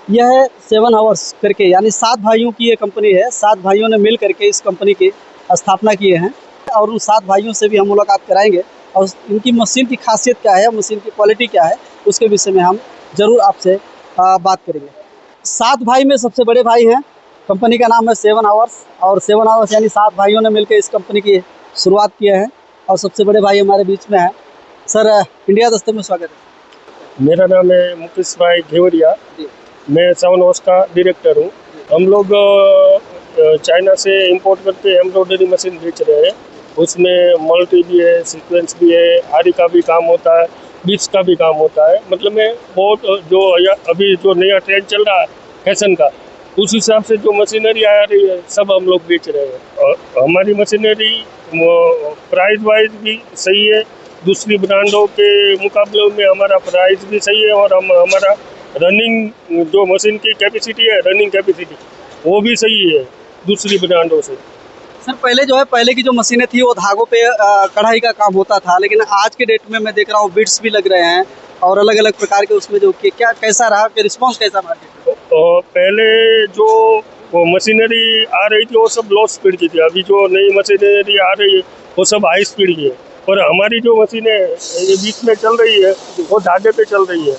यह है 7 आवर्स करके, यानी 7 भाइयों की ये कंपनी है। 7 भाइयों ने मिल करके इस कंपनी की स्थापना किए हैं और उन 7 भाइयों से भी हम मुलाकात कराएंगे और इनकी मशीन की खासियत क्या है, मशीन की क्वालिटी क्या है, उसके विषय में हम ज़रूर आपसे बात करेंगे। 7 भाई में सबसे बड़े भाई हैं, कंपनी का नाम है 7 आवर्स और 7 आवर्स यानी 7 भाइयों ने मिलकर इस कंपनी की शुरुआत किए हैं और सबसे बड़े भाई हमारे बीच में हैं। सर, इंडिया दस्तक में स्वागत है। मेरा नाम है मुकेश भाई घेवरिया, मैं 7 आवर्स का डायरेक्टर हूँ। हम लोग चाइना से इंपोर्ट करके एम्ब्रॉयडरी मशीन बेच रहे हैं। उसमें मल्टी भी है, सीक्वेंस भी है, आरी का भी काम होता है, बीट्स का भी काम होता है। मतलब में बहुत जो अभी जो नया ट्रेंड चल रहा है फैशन का, उस हिसाब से जो मशीनरी आ रही है सब हम लोग बेच रहे हैं। और हमारी मशीनरी प्राइस वाइज भी सही है, दूसरी ब्रांडों के मुकाबले में हमारा प्राइस भी सही है और हमारा रनिंग जो मशीन की कैपेसिटी है, रनिंग कैपेसिटी वो भी सही है दूसरी ब्रांडों से। सर, पहले की जो मशीनें थी वो धागों पे कढ़ाई का काम होता था, लेकिन आज के डेट में मैं देख रहा हूँ बीट्स भी लग रहे हैं और अलग अलग प्रकार के उसमें जो क्या कैसा रहा, कि रिस्पॉन्स कैसा मार्केट में? पहले जो वो मशीनरी आ रही थी वो सब लो स्पीड की थी, अभी जो नई मशीनरी आ रही है वो सब हाई स्पीड की है। और हमारी जो मशीनें ये बीच में चल रही है वो धागे पे चल रही है।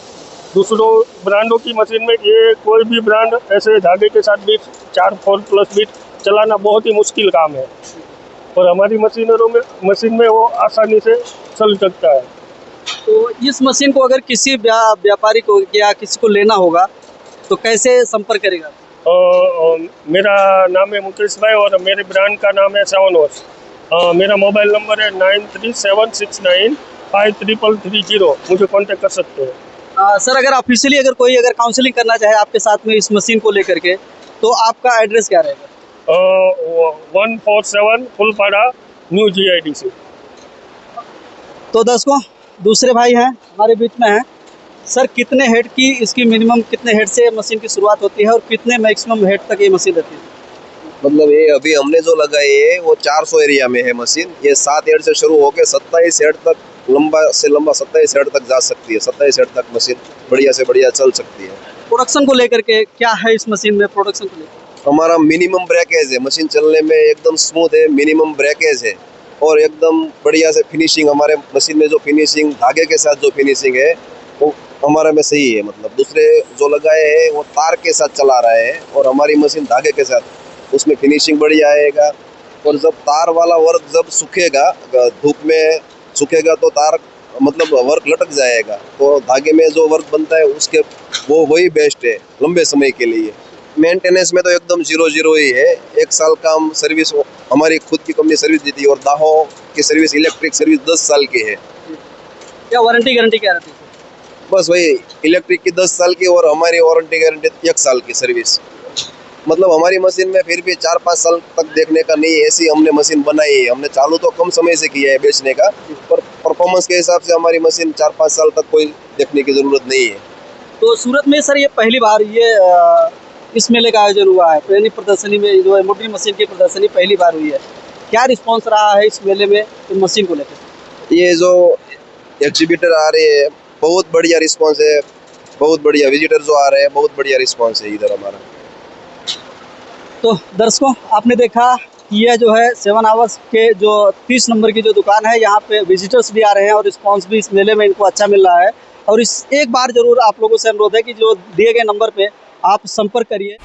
दूसरों ब्रांडों की मशीन में ये कोई भी ब्रांड ऐसे धागे के साथ बीट 4+ बीट चलाना बहुत ही मुश्किल काम है और हमारी मशीन में वो आसानी से चल सकता है। तो इस मशीन को अगर किसी व्यापारी को या किसी को लेना होगा तो कैसे संपर्क करेगा? मेरा नाम है मुकेश भाई और मेरे ब्रांड का नाम है 7 आवर्स। मेरा मोबाइल नंबर है 9376953330। मुझे कांटेक्ट कर सकते हैं। सर, अगर ऑफिशियली कोई काउंसलिंग करना चाहे आपके साथ में इस मशीन को लेकर के, तो आपका एड्रेस क्या रहेगा? 147 फुलपाड़ा न्यू GIDC। तो दर्शकों, दूसरे भाई हैं हमारे बीच में हैं। सर, कितने हेड की इसकी मिनिमम, कितने हेड से मशीन की शुरुआत होती है और कितने मैक्सिमम हेड तक ये मशीन रहती है? मतलब ये अभी हमने जो लगाई है वो 400 एरिया में है मशीन। ये 7 हेड से शुरू होकर 27 हेड तक, लंबा से लंबा 27 हेड तक जा सकती है। 27 हेड तक मशीन बढ़िया से बढ़िया चल सकती है। प्रोडक्शन को लेकर के क्या है इस मशीन में? प्रोडक्शन को लेकर हमारा मिनिमम ब्रेकेज है, मशीन चलने में एकदम स्मूथ है, मिनिमम ब्रेकेज है और एकदम बढ़िया से फिनिशिंग। हमारे मशीन में जो फिनिशिंग, धागे के साथ जो फिनिशिंग है वो हमारे में सही है। मतलब दूसरे जो लगाए हैं वो तार के साथ चला रहे हैं और हमारी मशीन धागे के साथ, उसमें फिनिशिंग बढ़िया आएगा। और जब तार वाला वर्क जब सूखेगा, धूप में सूखेगा तो तार मतलब वर्क लटक जाएगा, तो धागे में जो वर्क बनता है उसके वो वही बेस्ट है लंबे समय के लिए। मेंटेनेंस में तो एकदम 0 ही है। 1 साल का हम सर्विस, हमारी खुद की कंपनी सर्विस देती है और दाहो की सर्विस, इलेक्ट्रिक सर्विस 10 साल की है। क्या वारंटी गारंटी क्या रहती है? बस वही इलेक्ट्रिक की 10 साल की और हमारी वारंटी गारंटी 1 साल की सर्विस। मतलब हमारी मशीन में फिर भी 4-5 साल तक देखने का नहीं है, ऐसी हमने मशीन बनाई है। हमने चालू तो कम समय से किया है बेचने का, पर परफॉर्मेंस के हिसाब से हमारी मशीन 4-5 साल तक कोई देखने की ज़रूरत नहीं है। तो सूरत में सर ये पहली बार इस मेले का आयोजन हुआ है, यानी प्रदर्शनी में जो एम्ब्रॉयडरी मशीन की प्रदर्शनी पहली बार हुई है। क्या रिस्पॉन्स रहा है इस मेले में इस मशीन को लेकर? ये जो एग्जीबिटर आ रहे हैं बहुत बढ़िया रिस्पॉन्स है, बहुत बढ़िया विजिटर जो आ रहे हैं, बहुत बढ़िया रिस्पॉन्स है इधर हमारा। तो दर्शकों, आपने देखा कि यह जो है 7 आवर्स के जो 30 नंबर की जो दुकान है, यहाँ पे विजिटर्स भी आ रहे हैं और रिस्पांस भी इस मेले में इनको अच्छा मिल रहा है। और इस एक बार ज़रूर आप लोगों से अनुरोध है कि जो दिए गए नंबर पे आप संपर्क करिए।